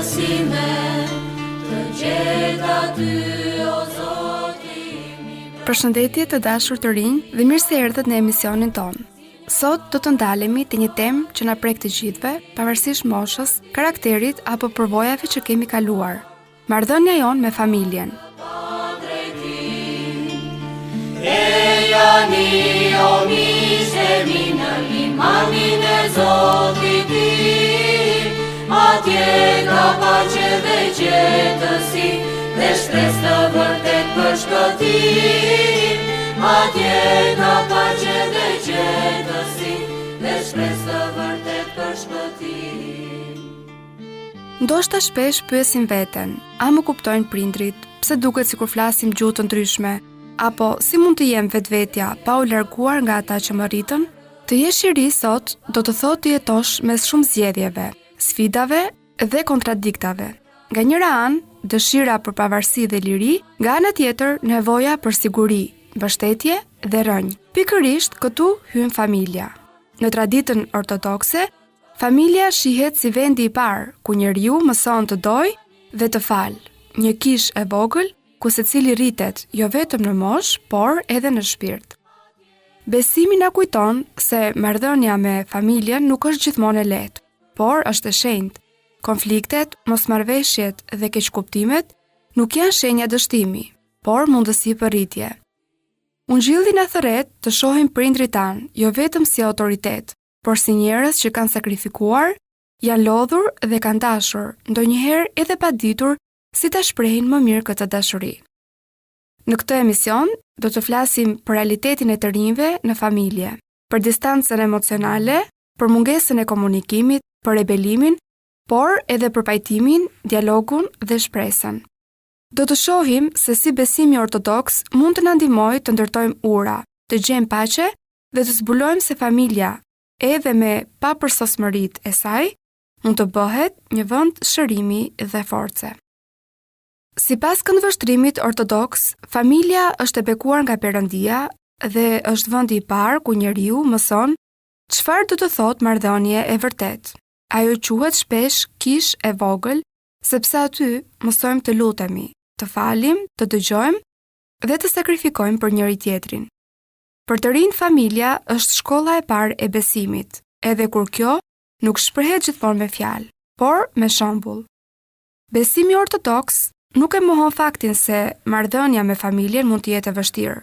jetësime, të gjeta ty o Zoti im. Përshëndetje të dashur të rinj dhe mirë se erdhët në emisionin ton. Sot do të ndalemi te një temë që na prek të gjithëve, pavarësisht moshës, karakterit apo përvojave që kemi kaluar. Marrëdhënia jon me familjen. Ejani o mishemi në limanin e Zotit tim, atje ka paqe dhe qetësi, dhe shpresë të vërtet për shpëtim. Atje ka paqe dhe qetësi, dhe shpresë të vërtet për shpëtim. Ndoshta shpesh pyesin veten, a më kuptojnë prindrit, pse duket sikur flasim gjuhë të ndryshme, apo si mund të jem vetvetja pa u larguar nga ata që më rritën? Të jesh i ri sot do të thotë të jetosh mes shumë zgjedhjeve, sfidave dhe kontradiktave. Nga njëra anë, dëshira për pavarësi dhe liri, nga ana tjetër nevoja për siguri, mbështetje dhe rënjë. Pikërisht këtu hyn familja. Në traditën ortodokse, familja shihet si vendi i parë ku njeriu mëson të dojë dhe të falë. Një kishë e vogël ku secili rritet jo vetëm në moshë, por edhe në shpirt. Besimi na kujton se marrëdhënia me familjen nuk është gjithmonë e lehtë, por është e shenjtë. Konfliktet, mosmarrveshjet dhe keqkuptimet nuk janë shenja dështimi, por mundësi për rritje. Ungjilli na thërret të shohim prindrit tanë jo vetëm si autoritet, por si njerëz që kanë sakrifikuar, janë lodhur dhe kanë dashur, ndonjëherë edhe pa ditur si ta shprehin më mirë këtë dashuri. Në këtë emision do të flasim për realitetin e të rinjve në familje, për distancën emocionale, për mungesën e komunikimit, për rebelimin, por edhe për pajtimin, dialogun dhe shpresën. Do të shohim se si besimi ortodoks mund të na ndihmojë të ndërtojmë ura, të gjejmë paqe dhe të zbulojmë se familja, edhe me papërsosmëritë e saj, mund të bëhet një vend shërimi dhe force. Sipas këndvështrimit ortodoks, familja është e bekuar nga Perëndia dhe është vendi i parë ku njeriu mëson çfarë do të thotë marrëdhënie e vërtet. Ajo quhet shpesh kishë e vogël, sepse aty mësojmë të lutemi, të falim, të dëgjojmë dhe të sakrifikojmë për njëri tjetrin. Për të rinj familja është shkolla e parë e besimit, edhe kur kjo nuk shprehet gjithmonë me fjalë, por me shembull. Besimi ortodoks nuk e mohon faktin se marrëdhënia me familjen mund të jetë e vështirë.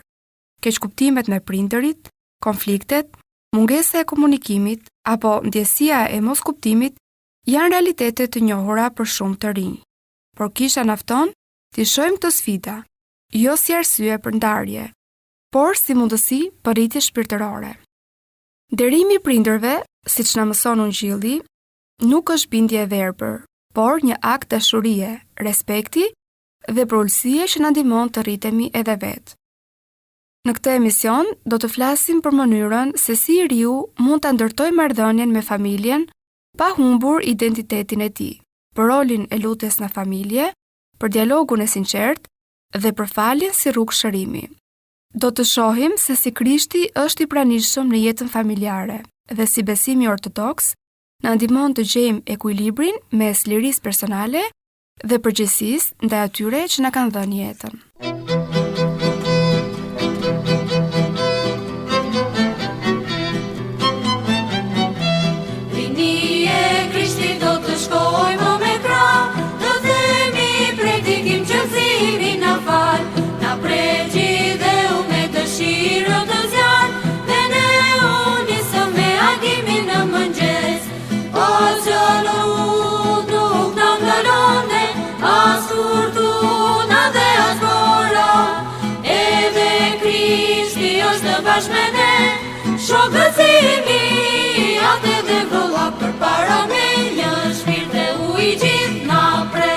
Keqkuptimet me prindërit, konfliktet, mungesa e komunikimit apo ndjesia e moskuptimit janë realitete të njohura për shumë të rinj. Por kisha nafton të shohim këtë sfida, jo si arsye për ndarje, por si mundësi për rritje shpirtërore. Nderimi i prindërve, siç na mëson Ungjilli, nuk është bindje e verbër, por një akt dashurie, respekti dhe përulësie që na ndihmon të rritemi edhe vetë. Në këtë emision do të flasim për mënyrën se si njeriu mund ta ndërtojë marrëdhënien me familjen pa humbur identitetin e tij, për rolin e lutjes në familje, për dialogun e sinqert dhe për faljen si rrugë shërimi. Do të shohim se si Krishti është i pranishëm në jetën familjare dhe si besimi ortodoks na ndihmon të gjejmë ekuilibrin mes lirisë personale dhe përgjegjësisë ndaj atyre që na kanë dhënë jetën. Shokëzimi, atë dhe vëlla për para me një shpirt e u i gjithë napre.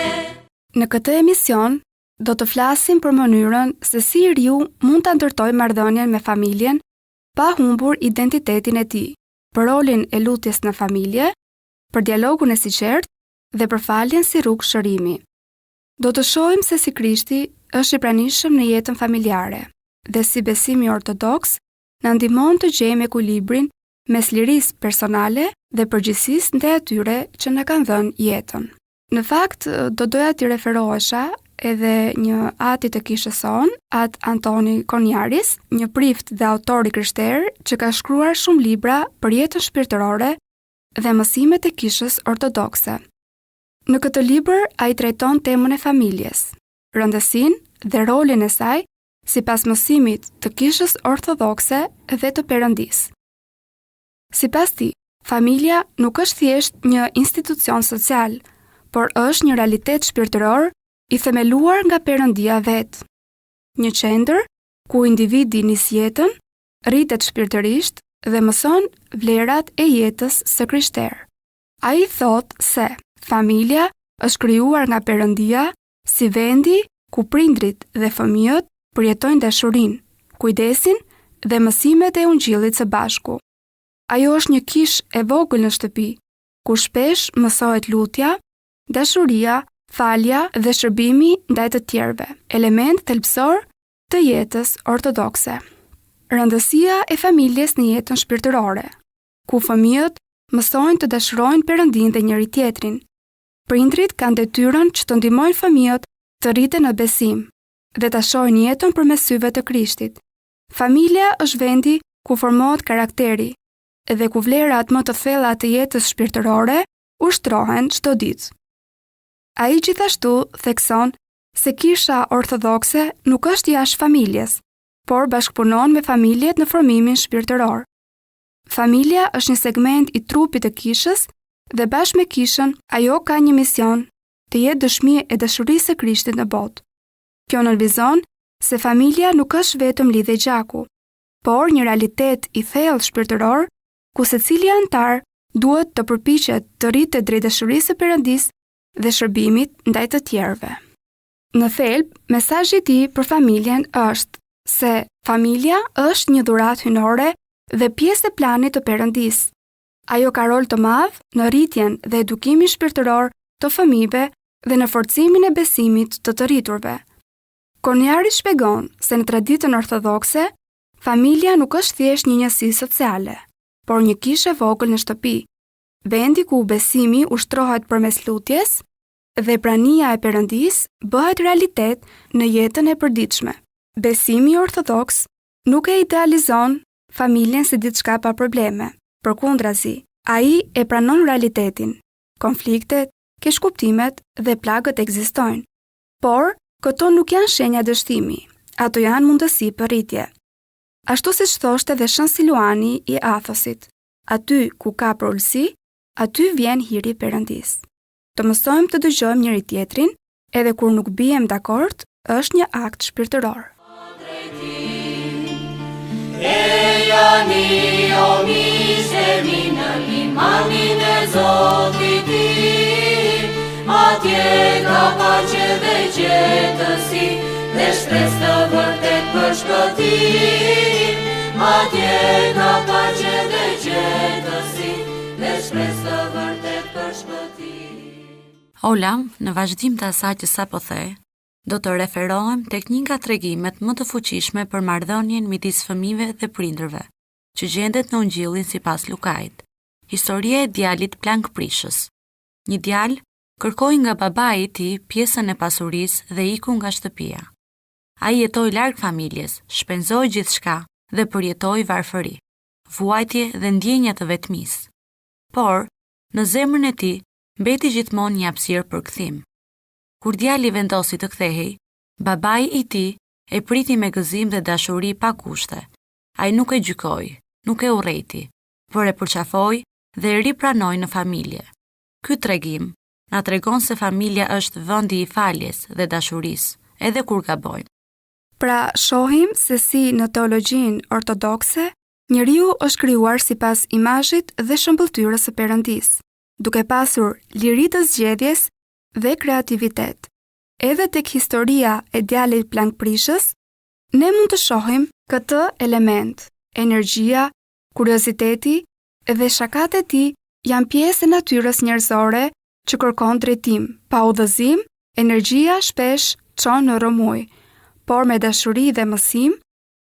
Në këtë emision, do të flasim për mënyrën se si njeriu mund ta ndërtojë marrëdhënien me familjen pa humbur identitetin e tij, për rolin e lutjes në familje, për dialogun e sinqert dhe për faljen si rrugë shërimi. Do të shohim se si Krishti është i pranishëm në jetën familjare dhe si besimi ortodoks na ndihmon të gjejmë ekuilibrin mes lirisë personale dhe përgjegjësisë ndaj atyre që na kanë dhënë jetën. Në fakt, do doja t'i referohesha edhe një ati të kishës son, atë Antoni Konjaris, një prift dhe autor i krishterë që ka shkruar shumë libra për jetën shpirtërore dhe mësimet e kishës ortodokse. Në këtë libër ai trajton temën e familjes, rëndësinë dhe rolin e saj sipas mësimit të kishës ortodokse dhe të Perëndisë. Sipas tij, familja nuk është thjesht një institucion social, por është një realitet shpirtëror i themeluar nga Perëndia vetë. Një qendër ku individi nis jetën, rritet shpirtërisht dhe mëson vlerat e jetës së krishterë. Ai thot se familja është krijuar nga Perëndia si vendi ku prindrit dhe fëmijët përjetojnë dashurinë, kujdesin dhe mësimet e ungjillit së bashku. Ajo është një kishë e vogël në shtëpi, ku shpesh mësohet lutja, dashuria, falja dhe shërbimi ndaj të tjerëve, element thelbësor të jetës ortodokse. Rëndësia e familjes në jetën shpirtërore, ku fëmijët mësojnë të dashurojnë Perëndin dhe njëri tjetrin. Prindrit kanë detyrën që të ndihmojnë fëmijët të rriten në besim dhe ta shohin jetën përmes syve të Krishtit. Familja është vendi ku formohet karakteri dhe ku vlerat më të thella të jetës shpirtërore ushtrohen çdo ditë. Ai gjithashtu thekson se kisha ortodokse nuk është jashtë familjes, por bashkëpunon me familjet në formimin shpirtëror. Familja është një segment i trupit të kishës dhe bashkë me kishën ajo ka një mision, të jetë dëshmi e dashurisë së Krishtit në botë. Kjo nënvizon se familja nuk është vetëm lidhje gjaku, por një realitet i thellë shpirtëror ku secili antar duhet të përpiqet të rritet drejt dashurisë së Perëndisë dhe shërbimit ndaj të tjerëve. Në thelb, mesazhi i tij për familjen është se familja është një dhuratë hyjnore dhe pjesë e planit të Perëndisë. Ajo ka rol të madh në rritjen dhe edukimin shpirtëror të fëmijëve dhe në forcimin e besimit të të rriturve. Konjari shpjegon se në traditën ortodokse, familja nuk është thjesht një njësi sociale, por një kishë e vogël në shtëpi, vendi ku besimi ushtrohet përmes lutjes dhe prania e Perëndisë bëhet realitet në jetën e përditshme. Besimi ortodoks nuk e idealizon familjen si diçka pa probleme. Përkundrazi, ai e pranon realitetin. Konfliktet, keqkuptimet dhe plagët ekzistojnë. Por, këto nuk janë shenja dështimi, ato janë mundësi për rritje. Ashtu siç thoshte edhe Shën Siluani i Athosit, aty ku ka prolësi, aty vjen hiri i Perëndisë. Të mësojmë të dëgjojmë njëri tjetrin, edhe kur nuk bijem dakord, është një akt shpirtëror. Ejani o mishemi në limanin e Zotit tim, atje ka paqe dhe qetësi, dhe shpresë të vërtet për shpëtim. Atje ka paqe dhe qetësi, dhe shpresë të vërtet për shpëtim. Ola, në vazhdim të asaj që sapo the, do të referohem tek një nga tregimet më të fuqishme për marrëdhënien midis fëmijëve dhe prindërve, që gjendet në Ungjillin sipas Lukait. Historia e djalit plankprishës. Një djalë kërkoi nga babai i tij pjesën e pasurisë dhe iku nga shtëpia. Ai jetoi larg familjes, shpenzoi gjithçka dhe përjetoi varfëri, vuajtje dhe ndjenja të vetmisë. Por, në zemrën e tij mbeti gjithmonë një hapësirë për kthim. Kur djali vendosi të kthehej, babai i tij e priti me gëzim dhe dashuri pa kushte. Ai nuk e gjykoi, nuk e urrejti, por e përqafoi dhe e ripranoi në familje. Ky tregim na tregon se familja është vendi i faljes dhe dashurisë, edhe kur gabojmë. Pra, shohim se si në teologjinë ortodokse, njeriu është krijuar sipas imazhit dhe shëmbëltyrës së Perëndisë, duke pasur liri të zgjedhjes dhe kreativitet. Edhe tek historia e djalit plankprishës, ne mund të shohim këtë element. Energjia, kurioziteti dhe shakat e tij janë pjesë e natyrës njerëzore që kërkon drejtim. Pa udhëzim, energjia shpesh çon në rrëmuj, por me dashuri dhe mësim,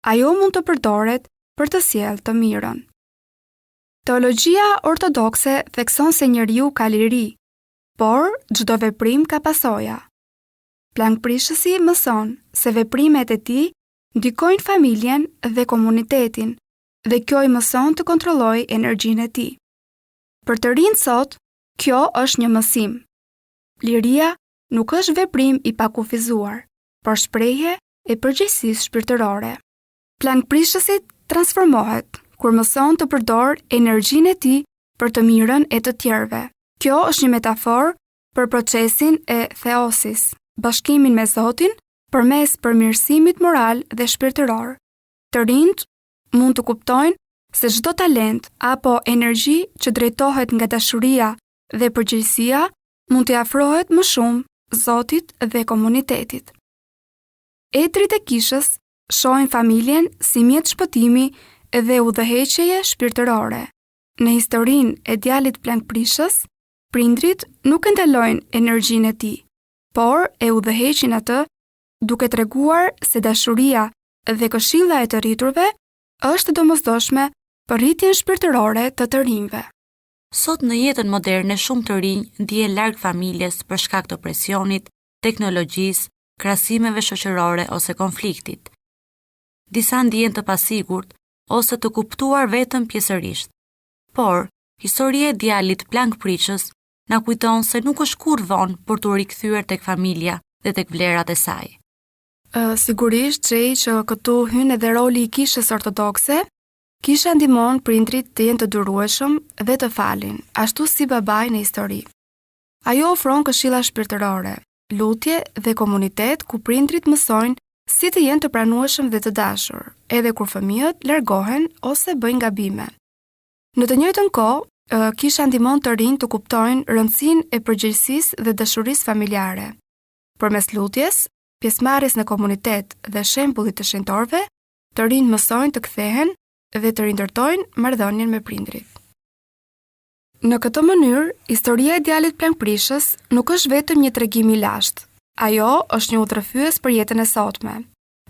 ajo mund të përdoret për të sjellë të mirën. Teologjia ortodokse thekson se njeriu ka liri, por çdo veprim ka pasoja. Plankprishësi mëson se veprimet e tij ndikojnë familjen dhe komunitetin, dhe kjo i mëson të kontrollojë energjinë e tij. Për të rinjt sot, kjo është një mësim. Liria nuk është veprim i pakufizuar, por shprehje e përgjegjësisë shpirtërore. Plankprishësi transformohet kur mëson të përdor energjinë e tij për të mirën e të tjerëve. Kjo është një metaforë për procesin e theosis, bashkimin me Zotin përmes përmirësimit moral dhe shpirtëror. Të rinjt mund të kuptojnë se çdo talent apo energji që drejtohet nga dashuria dhe përgjegjësia mund t'i afrohet më shumë Zotit dhe komunitetit. Etrit e kishës shohin familjen si mjet shpëtimi dhe udhëheqjeje shpirtërore. Në historinë e djalit plankprishës, prindrit nuk e ndalojnë energjinë e tij, por e udhëheqin atë duke treguar se dashuria dhe këshilla e të rriturve është domosdoshme për rritjen shpirtërore të të rinjve. Sot në jetën moderne shumë të rinj ndihen larg familjes për shkak të presionit, teknologjisë, krahasimeve shoqërore ose konfliktit. Disa ndihen të pasigurt ose të kuptuar vetëm pjesërisht. Por, historia e djalit plankprishës na kujton se nuk është kurrë vonë për të rikthyer tek familja dhe tek vlerat e saj. Sigurisht që këtu hyn edhe roli i kishës ortodokse. Kisha ndihmon prindrit të jenë të durueshëm dhe të falin, ashtu si babai në histori. Ajo ofron këshilla shpirtërore, lutje dhe komunitet ku prindrit mësojnë si të jenë të pranueshëm dhe të dashur, edhe kur fëmijët largohen ose bëjnë gabime. Në të njëjtën kohë, kisha ndihmon të rinj të kuptojnë rëndësinë e përgjegjësisë dhe dashurisë familjare. Përmes lutjes, pjesëmarrjes në komunitet dhe shembullit të shenjtorëve, të rinj mësojnë të kthehen dhe të rindërtojnë marrëdhënien me prindrit. Në këtë mënyrë, historia e djalit plankprishës nuk është vetëm një tregim i lashtë. Ajo është një udhëfyes për jetën e sotme.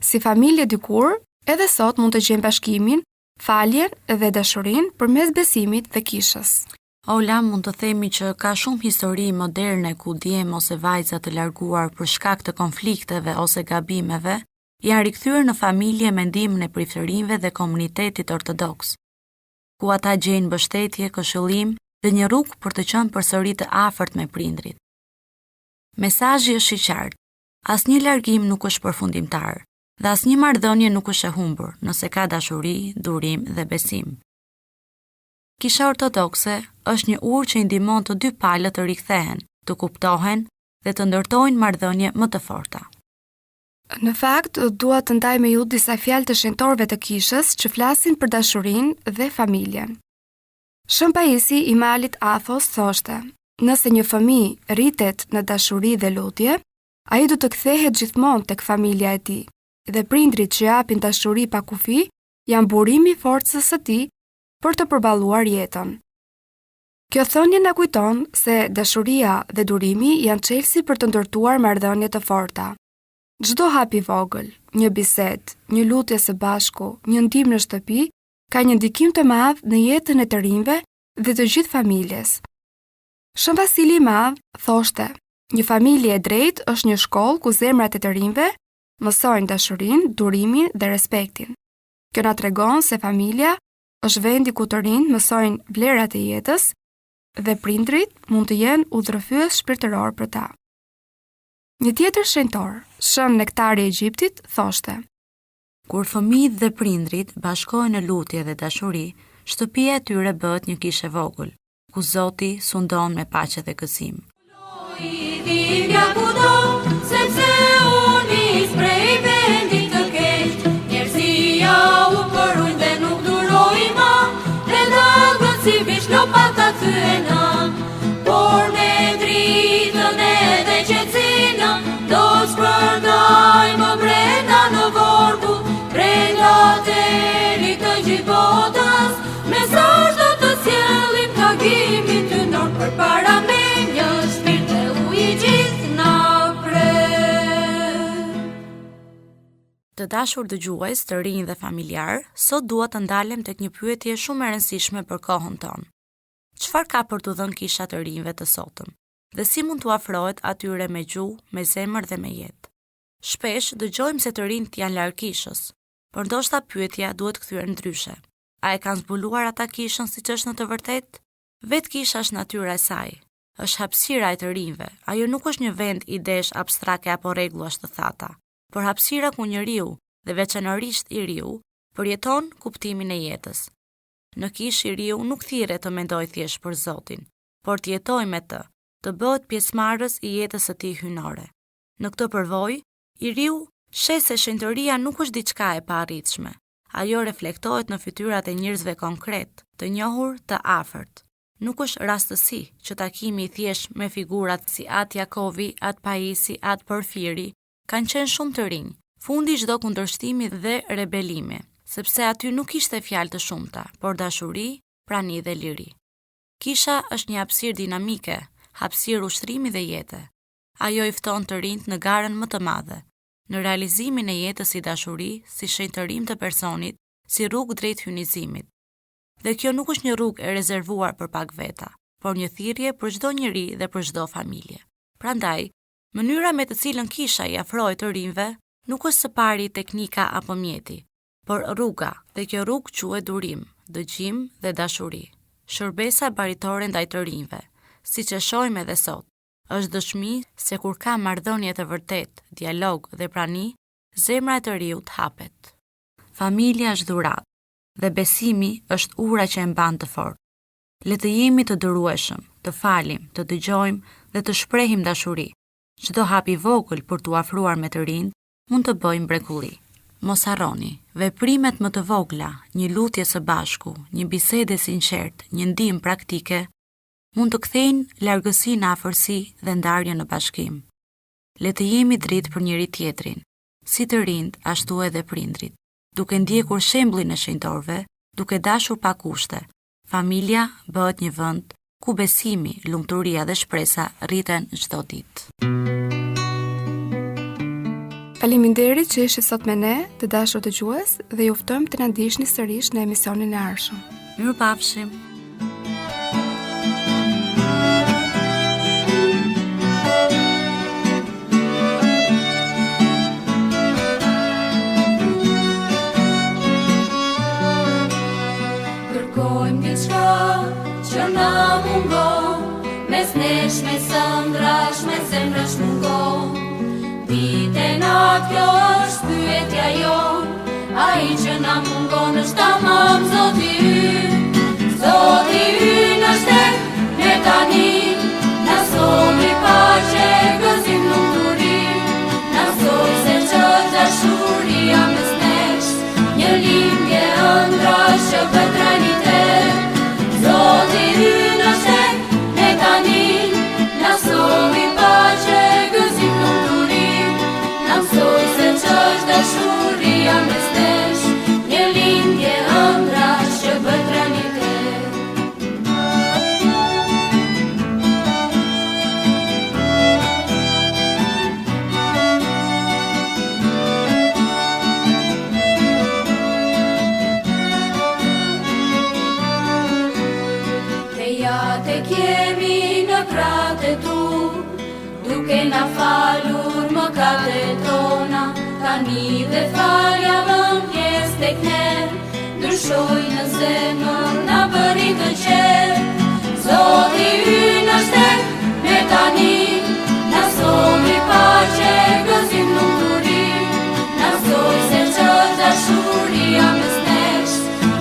Si familje dikur, edhe sot mund të gjejmë bashkimin, faljen dhe dashurinë përmes besimit dhe kishës. Ola, mund të themi që ka shumë histori moderne ku djem ose vajza të larguar për shkak të konflikteve ose gabimeve janë rikthyer në familje me ndihmën e prifërinjve dhe komunitetit ortodoks, ku ata gjejnë mbështetje, këshillim dhe një rrugë për të qenë përsëri të afërt me prindrit. Mesazhi është i qartë: asnjë largim nuk është përfundimtar, dhe asnjë marrëdhënie nuk është e humbur nëse ka dashuri, durim dhe besim. Kisha ortodokse është një urë që i ndihmon të dy palët të rikthehen, të kuptohen dhe të ndërtojnë marrëdhënie më të forta. Në fakt, dua të ndaj me ju disa fjalë të shenjtorëve të kishës që flasin për dashurinë dhe familjen. Shën Pajisi i Malit Athos thoshte: nëse një fëmijë rritet në dashuri dhe lutje, ai do të kthehet gjithmonë tek familja e tij, dhe prindrit që japin dashuri pa kufi janë burimi i forcës së tij për të përballuar jetën. Kjo thënie na kujton se dashuria dhe durimi janë çelësi për të ndërtuar marrëdhënie të forta. Çdo hap i vogël, një bisedë, një lutje së bashku, një ndihmë në shtëpi, ka një ndikim të madh në jetën e të rinjve dhe të gjithë familjes. Shën Vasili i Madh thoshte: një familje e drejtë është një shkollë ku zemrat e të rinjve mësojnë dashurinë, durimin dhe respektin. Kjo na tregon se familja është vendi ku të rinjt mësojnë vlerat e jetës dhe prindrit mund të jenë udhëfyes shpirtëror për ta. Një tjetër shenjtor, Shën Nektari i Egjiptit, thoshte: kur fëmijët dhe prindrit bashkohen në lutje dhe dashuri, shtëpia e tyre bëhet një kishë e vogël, ku Zoti sundon me paqe dhe gëzim. Dhimbja kudo, sepse unë nis prej vendit të keq, njerëzia u përujnë dhe nuk duroj ma, dhe dallgët si vish lopata thyena, por me dritën edhe qetësinën, do shpërndaj më brenda në vorku, brenda terit të gjithë botës, mesazh do të sjellim takimin ty nor përpara menjës. Të dashur dëgjues, të rinj dhe familjar, sot dua të ndalem tek një pyetje shumë e rëndësishme për kohën tonë. Çfarë ka për t'u dhënë kisha të rinjve të sotëm? dhe si mund t'u afrohet atyre me gjuhë, me zemër dhe me jetë. Shpesh dëgjojmë se të rinjt janë larg kishës, por ndoshta pyetja duhet kthyer ndryshe. A e kanë zbuluar ata kishën siç është në të vërtetë? Vetë kisha është natyra e saj. Është hapësira e të rinjve. Ajo nuk është një vend idesh abstrakte apo rregullash të thata, por hapësira ku njeriu dhe veçanërisht i riu përjeton kuptimin e jetës. Në kishë i riu nuk thirret të mendojë thjesht për Zotin, por të jetojë me të bëhet pjesëmarrës i jetës së tij hyjnore. Në këtë përvojë, i riu sheh se shenjtëria nuk është diçka e paarritshme. Ajo reflektohet në fytyrat e njerëzve konkret, të njohur, të afërt. Nuk është rastësi që takimi i thjesht me figurat si At Jakovi, At Paisi, At Porfiri kanë qenë shumë të rinj, fundi çdo kundërshtimi dhe rebelimi, sepse aty nuk ishte fjalë të shumta, por dashuri, prani dhe liri. Kisha është një hapësirë dinamike, hapësirë ushtrimi dhe jete. Ajo i fton të rinjt në garën më të madhe, në realizimin e jetës si dashuri, si shenjtërim të personit, si rrugë drejt hynizimit. Dhe kjo nuk është një rrugë e rezervuar për pak veta, por një thirrje për çdo njeri dhe për çdo familje. Prandaj, mënyra me të cilën kisha i afrohet të rinjve nuk është së pari teknika apo mjeti, por rruga, dhe kjo rrugë quhet durim, dëgjim dhe dashuri. Shërbesa baritore ndaj të rinjve, siç e shohim edhe sot, është dëshmi se kur ka marrëdhënie të vërtetë, dialog dhe prani, zemra e të riut hapet. Familja është dhuratë dhe besimi është ura që e mban të fortë. Le të jemi të dërueshëm, të falim, të dëgjojmë dhe të shprehim dashuri. Çdo hap i vogël për t'u afruar me të rinjt mund të bëjë mrekulli. Mos harroni, veprimet më të vogla, një lutje së bashku, një bisede sinqert, një ndihmë praktike, mund të kthejnë largësinë në afërsi dhe ndarjen në bashkim. Le të jemi dritë për njëri tjetrin, si të rinjt ashtu edhe prindrit, duke ndjekur shembullin e shenjtorëve, duke dashur pa kushte. Familja bëhet një vend ku besimi, lumturia dhe shpresa rriten çdo ditë. Faleminderit që ishit sot me ne, të dashur dëgjues, dhe ju ftojmë të na ndiqni sërish në emisionin e ardhshëm. Mirupafshim. Kërkojmë diçka që na mungon, mes nesh, mes ëndrash, mes zemrash mungon. Dite natë kjo është pyetja jonë, ai që na mungon është tamam Zoti ynë. Zoti ynë është ne tani, na somi paqe, gëzim lumturi, na soi se ç'është dashuria mes nesh, një lindje ëndrash që bëhet realitet. Zoti ynë është ne tani, na somi paqe, gëzim lumturi, soi se ç'është dashuria mes nesh, një lindje ëndrash që bëhet realitet. Te ja tek jemi në kratë e tu, duke na falur mëkatet tona, tani dhe falja vën pjesë tek ne, ndryshoj në zemër, na bëri të qetë. Zoti ynë është ne tani, na somi paqe, gëzim lumturi, na soi se ç'është dashuria mes nesh,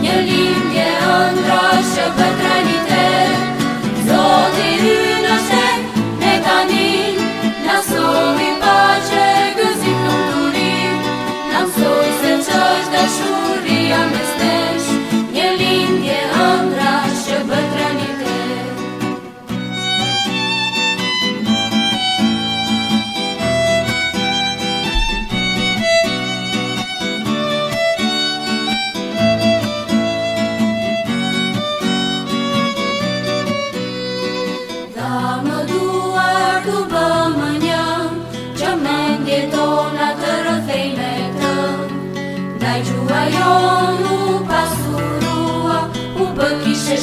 një lindje ëndrash që bëhet realitet. Zoti ynë është ne tani, na somi paqe, gëzim lumturi, na soi se ç'është dashuria mes nesh, një lindje ëndrash që bëhet realitet. Dha më duar tu bë më një, që mendje tona të rrëthej me të. Ndaj gjua jon u pasurua, u bë kishe